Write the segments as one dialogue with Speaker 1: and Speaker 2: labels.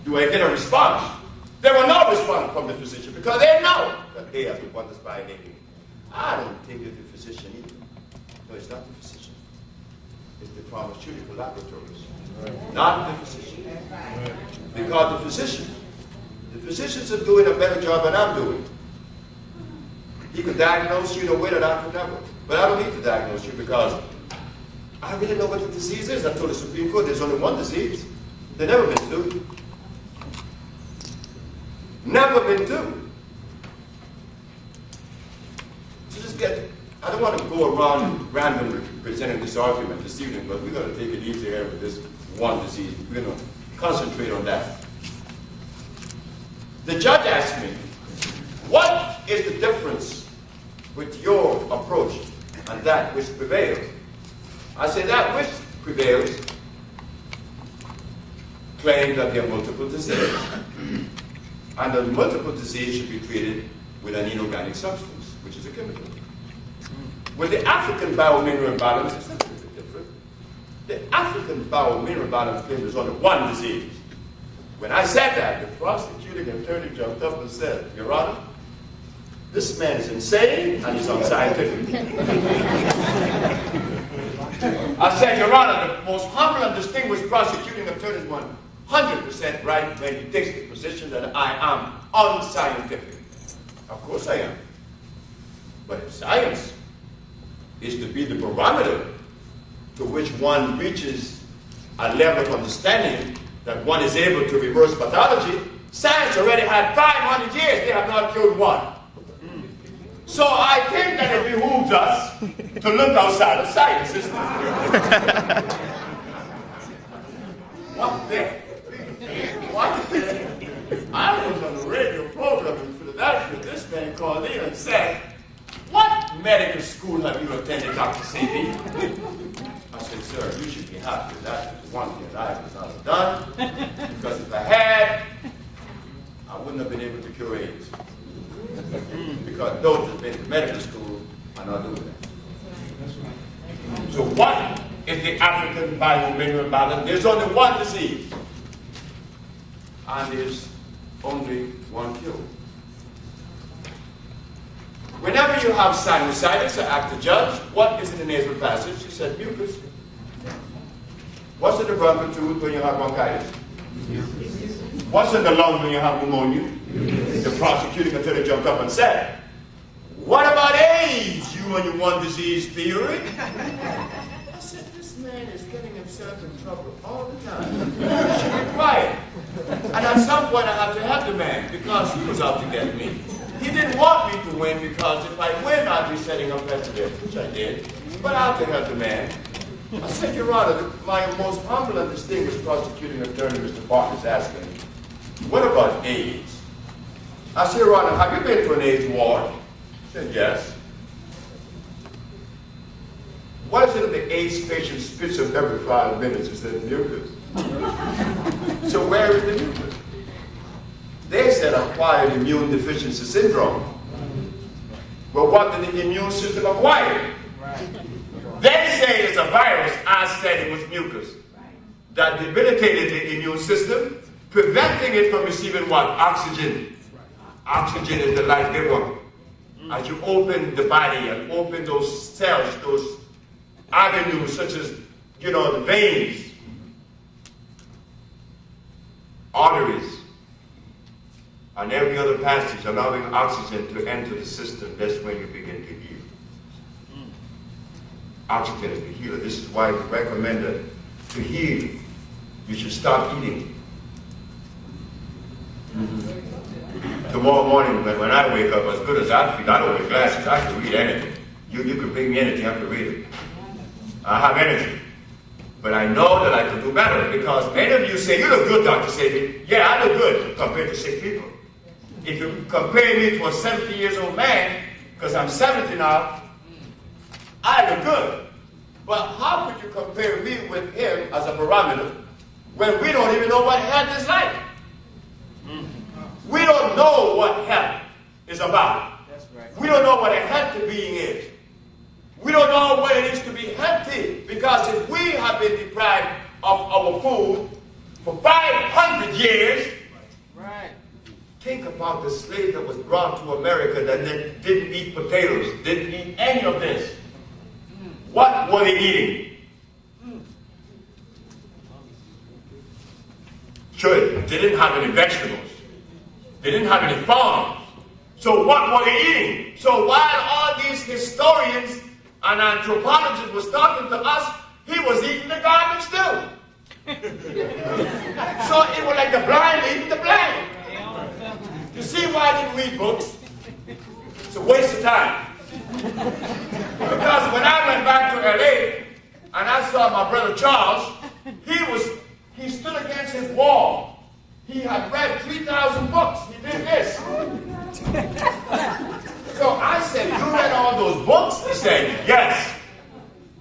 Speaker 1: Do I get a response? There will no response from the physician because they know that they have the wonders by name. I don't think it's the physician either. No, it's not the physician. It's the pharmaceutical laboratories, not the physician. Because the physicians are doing a better job than I'm doing. He could diagnose you in a way that I could never. But I don't need to diagnose you because I really know what the disease is. I told the Supreme Court there's only one disease. There's never been two. Never been two. So just I don't want to go around randomly presenting this argument this evening, but we're going to take it easy here with this one disease. We're going to concentrate on that. The judge asked me, what is the difference with your approach and that which prevails? I said that which prevails claims that there are multiple diseases. And the multiple disease should be treated with an inorganic substance, which is a chemical. With the African BioMineral balance, it's a little bit different. The African BioMineral balance claims there's only one disease. When I said that, the prosecuting attorney jumped up and said, Your Honor, this man is insane and he's unscientific. I said, Your Honor, the most humble and distinguished prosecuting attorney is 100% right when he takes the position that I am unscientific. Of course I am. But if science is to be the barometer to which one reaches a level of understanding that one is able to reverse pathology, science already had 500 years, they have not killed one. So I think that it behooves us to look outside of science, isn't it? One day, I was on a radio program in Philadelphia. This man called in and said, what medical school have you attended, Dr. Sebi? I said, sir, you should be happy. That is one thing that I would not have done. Because if I had, I wouldn't have been able to cure AIDS. Because those who have been to medical school are not doing that. So what is the African BioMineral balance? There's only one disease. And there's only one cure. Whenever you have sinusitis, I asked the judge, what is in the nasal passage? She said, mucus. What's in the bronchial tube when you have bronchitis? What's in the lung when you have pneumonia? The prosecuting attorney jumped up and said, what about AIDS, you and your one disease theory? I said, this man is getting himself in trouble all the time. He should be quiet. And at some point I have to help the man because he was out to get me. He didn't want me to win because if I win, I'd be setting up precedent, which I did. But I have to help the man. I said, Your Honor, my most humble and distinguished prosecuting attorney, Mr. Parker, is asking, what about AIDS? I said, Your Honor, have you been to an AIDS ward? He said, yes. What is it that the AIDS patient spits up every 5 minutes? He said, mucus. So where is the mucus? They said acquired immune deficiency syndrome. Well, what did the immune system acquire? They say it's a virus. I said it was mucus. That debilitated the immune system, preventing it from receiving what? Oxygen. Oxygen is the life giver. As you open the body and open those cells, those avenues such as, the veins, arteries, and every other passage allowing oxygen to enter the system, that's when you begin to heal. Oxygen is the healer. This is why it's recommended to heal. You should stop eating. Tomorrow morning, when I wake up, as good as I feel, I don't wear glasses, I can read anything. You can bring me anything, I can read it. I have energy. But I know that I can do better because many of you say, you look good, Dr. Sebi. Yeah, I look good compared to sick people. If you compare me to a 70-year-old man, because I'm 70 now, I look good. But how could you compare me with him as a barometer when we don't even know what health is like? We don't know what health is about. That's right. We don't know what a healthy being is. We don't know what it is to be healthy because if we have been deprived of our food for 500 years, about the slave that was brought to America that didn't eat potatoes, didn't eat any of this. What were they eating? Sure, they didn't have any vegetables. They didn't have any farms. So what were they eating? So while all these historians and anthropologists was talking to us, he was eating the garbage too. So it was like the blind eating the blind. You see why I didn't read books? It's a waste of time. Because when I went back to LA and I saw my brother Charles, he stood against his wall. He had read 3,000 books. He did this. So I said, you read all those books? He said, yes.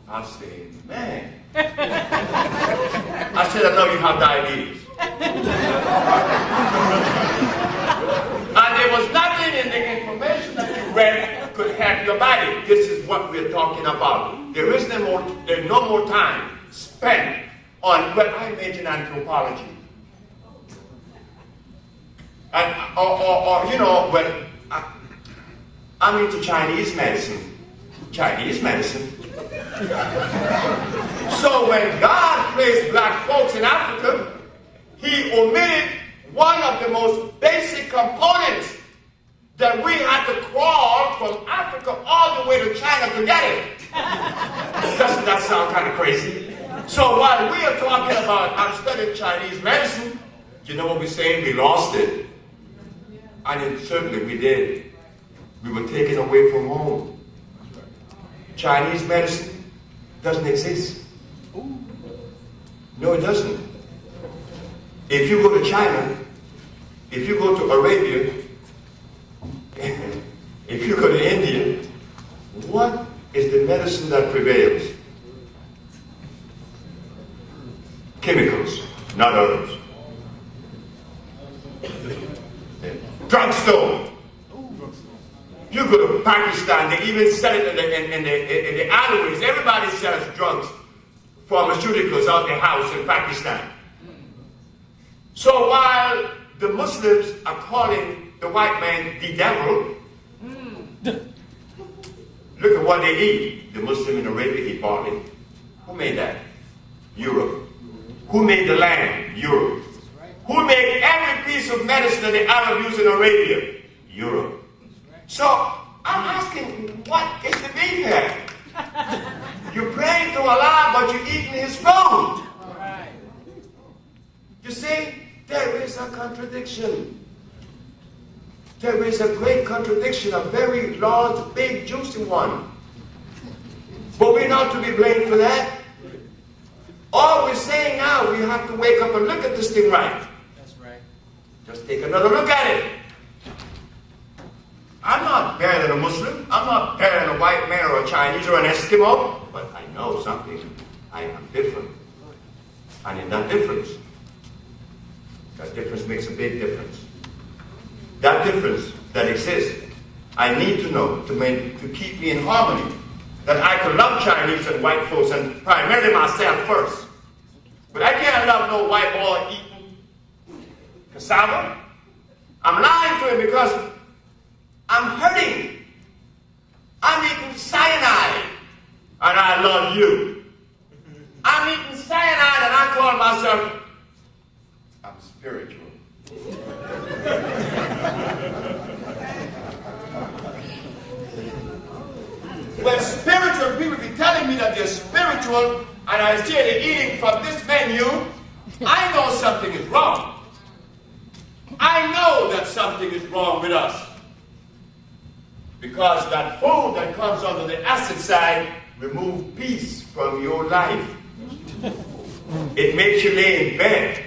Speaker 1: I said, man. I said, I know you have diabetes. And there was nothing in the information that you read could help your body. This is what we're talking about. There's no more time spent on, well, I major in anthropology. And, you know, when I'm into Chinese medicine. Chinese medicine. So when God placed black folks in Africa, he omitted one of the most basic components that we had to crawl from Africa all the way to China to get it. Doesn't that sound kind of crazy? So while we are talking about, I'm studying Chinese medicine, you know what we're saying? We lost it. And certainly we did. We were taken away from home. Chinese medicine doesn't exist. No, it doesn't. If you go to China, if you go to Arabia, if you go to India, what is the medicine that prevails? Chemicals, not herbs. Drugstore. You go to Pakistan, they even sell it in the alleyways. Everybody sells drugs, pharmaceuticals out their house in Pakistan. So while the Muslims are calling the white man the devil, look at what they eat. The Muslim in Arabia eat barley. Who made that? Europe. Who made the lamb? Europe. Who made every piece of medicine that the Arab use in Arabia? Europe. So I'm asking, what is the beef here? You're praying to Allah, but you're eating his food. You see, there is a contradiction. There is a great contradiction, a very large, big, juicy one. But we're not to be blamed for that. All we're saying now, we have to wake up and look at this thing right. That's right. Just take another look at it. I'm not better than a Muslim. I'm not better than a white man or a Chinese or an Eskimo. But I know something. I am different. And in that difference makes a big difference. That difference that exists, I need to know to keep me in harmony. That I can love Chinese and white folks, and primarily myself first. But I can't love no white boy eating cassava. I'm lying to him because I'm hurting. I'm eating cyanide, and I love you. I'm eating cyanide, and I call myself, I'm spiritual. When spiritual people be telling me that they're spiritual, and I see they're eating from this menu, I know something is wrong. I know that something is wrong with us. Because that food that comes under the acid side removes peace from your life. It makes you lay in bed.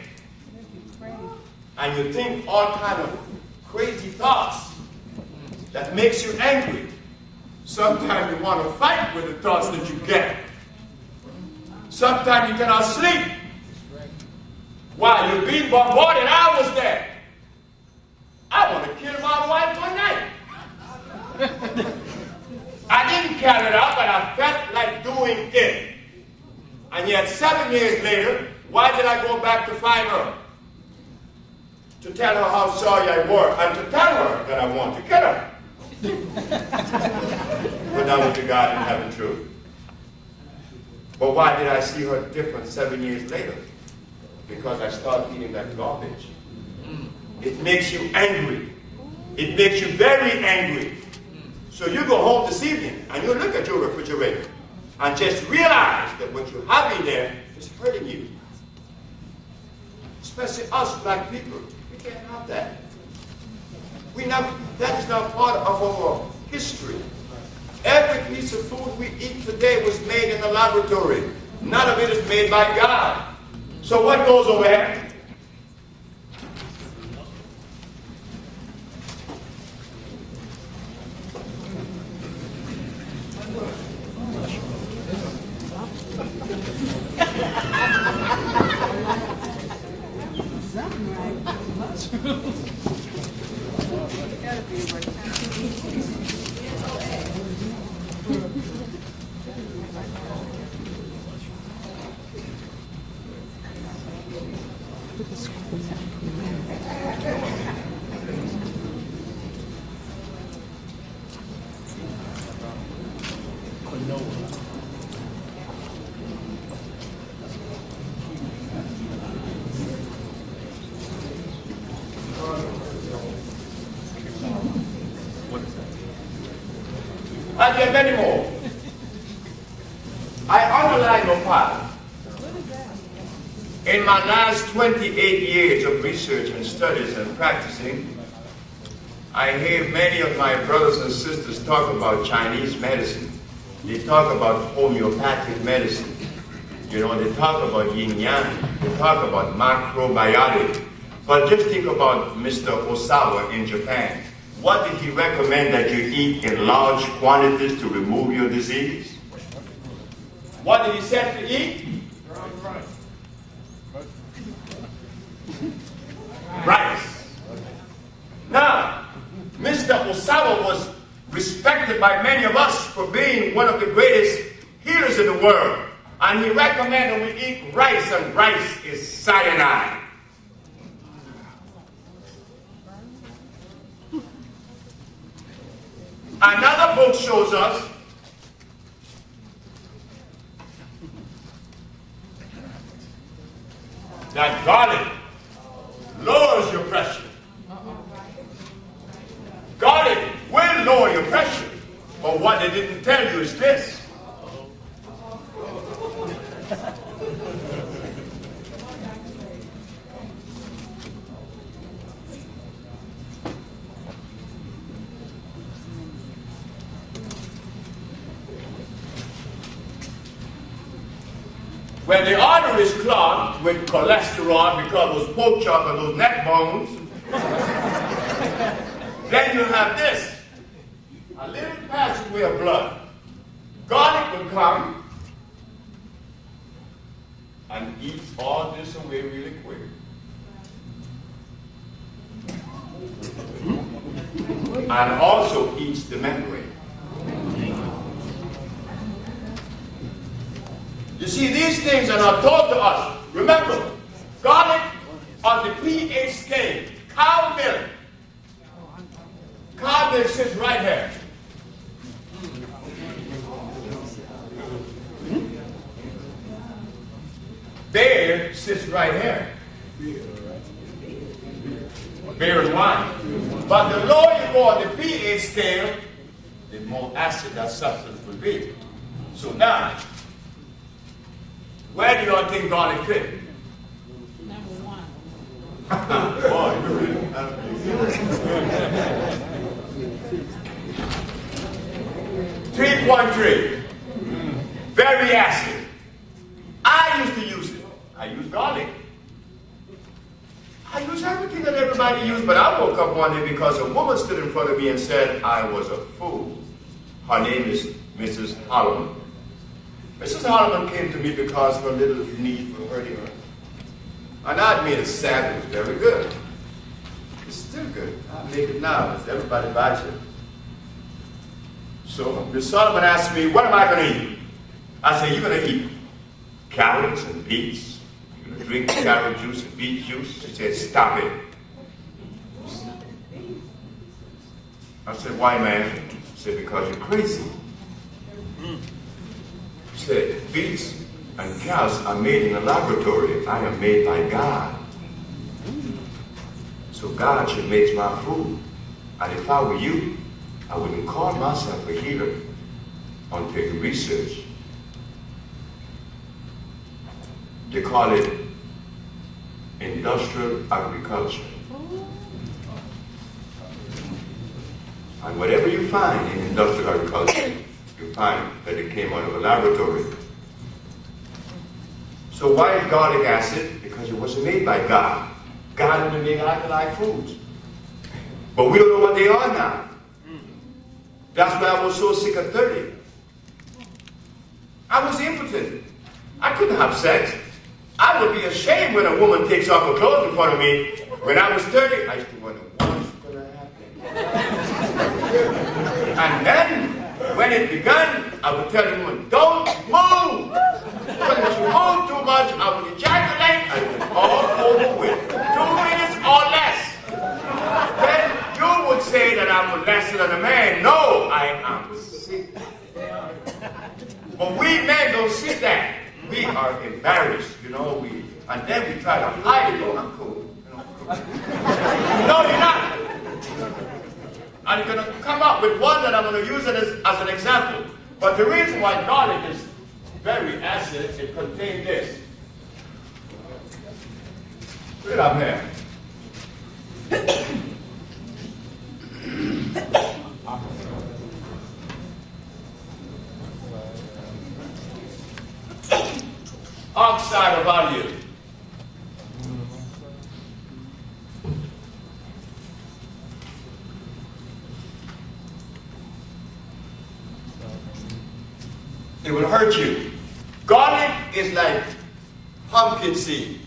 Speaker 1: And you think all kind of crazy thoughts that makes you angry. Sometimes you want to fight with the thoughts that you get. Sometimes you cannot sleep. While you're being bombarded, I was there. I want to kill my wife one night. I didn't carry it out, but I felt like doing it. And yet 7 years later, why did I go back to find her? to tell her how sorry I were and to tell her that I want to kill her. But that was the God in heaven truth. But why did I see her different 7 years later? Because I started eating that garbage. It makes you angry. It makes you very angry. So you go home this evening and you look at your refrigerator and just realize that what you have in there is hurting you. Especially us black people. We can't have that. That is not part of our history. Every piece of food we eat today was made in the laboratory. None of it is made by God. So what goes away? And there are many more. I underline your part. In my last 28 years of research and studies and practicing, I hear many of my brothers and sisters talk about Chinese medicine. They talk about homeopathic medicine. You know, they talk about yin-yang. They talk about macrobiotic. But just think about Mr. Osawa in Japan. What did he recommend that you eat in large quantities to remove your disease? What did he say to eat? Rice. Now, Mr. Osawa was respected by many of us for being one of the greatest healers in the world. And he recommended we eat rice, and rice is cyanide. Another book shows us that garlic lowers your pressure. Garlic will lower your pressure. But what they didn't tell you is this. When the artery is clogged with cholesterol because of those pork chop and those neck bones, then you have this, a little passageway of blood. Garlic will come and eat all this away really quick. And also eats the membrane. You see, these things are not taught to us. Remember, garlic on the pH scale, cow milk. Cow milk sits right here. Beer sits right here. Beer and wine. But the lower you go on the pH scale, the more acid that substance will be. So now, where do you all think garlic fit?
Speaker 2: Number one.
Speaker 1: Boy, you really have 3.3. Very acid. I used to use it. I use garlic. I use everything that everybody used, but I woke up one day because a woman stood in front of me and said I was a fool. Her name is Mrs. Holloman. Mrs. Holloman came to me because her little knees were hurting her. And I'd made a salad. It was very good. It's still good. I make it now because everybody buys it. So Miss Solomon asked me, what am I going to eat? I said, you're going to eat carrots and beets. You're going to drink carrot juice and beet juice. She said, stop it. I said, why, man? He said, because you're crazy. He said, beets and cows are made in a laboratory. I am made by God. So God should make my food. And if I were you, I wouldn't call myself a healer until you research. They call it industrial agriculture. And whatever you find in industrial agriculture, you find that it came out of a laboratory. So why is garlic acid? Because it wasn't made by God. God only made alkali foods. But we don't know what they are now. That's why I was so sick at 30. I was impotent. I couldn't have sex. I would be ashamed when a woman takes off her clothes in front of me. When I was 30, I used to wonder, what's going to happen? And then, when it began, I would tell the woman, don't move! Because if you move too much, I would ejaculate and it was all over with. 2 minutes or less. Then you would say that I'm lesser than a man. No, I am sick. But we men don't see that. We are embarrassed, you know, and then we try to hide it. Oh, I'm cool. You know, I'm cool. No, you're not. I'm going to come up with one that I'm going to use it as an example. But the reason why garlic is very acid, it contains this. Put it up here. Oxide of value. It will hurt you. Garlic is like pumpkin seed.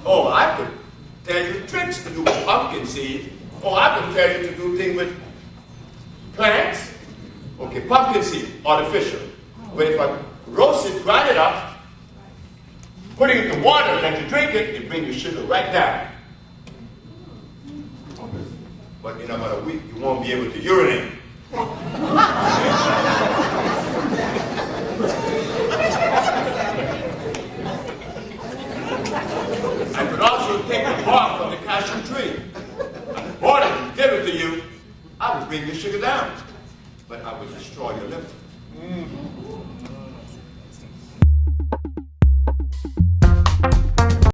Speaker 1: Oh, I could tell you tricks to do with pumpkin seed. Oh, I could tell you to do things with plants. Okay, pumpkin seed, artificial. But if I roast it, grind it up, putting it in water, let you drink it, it brings your sugar right down. But in about a week, you won't be able to urinate. I could also take the bark from the cashew tree, boil it and give it to you. I would bring your sugar down, but I would destroy your liver.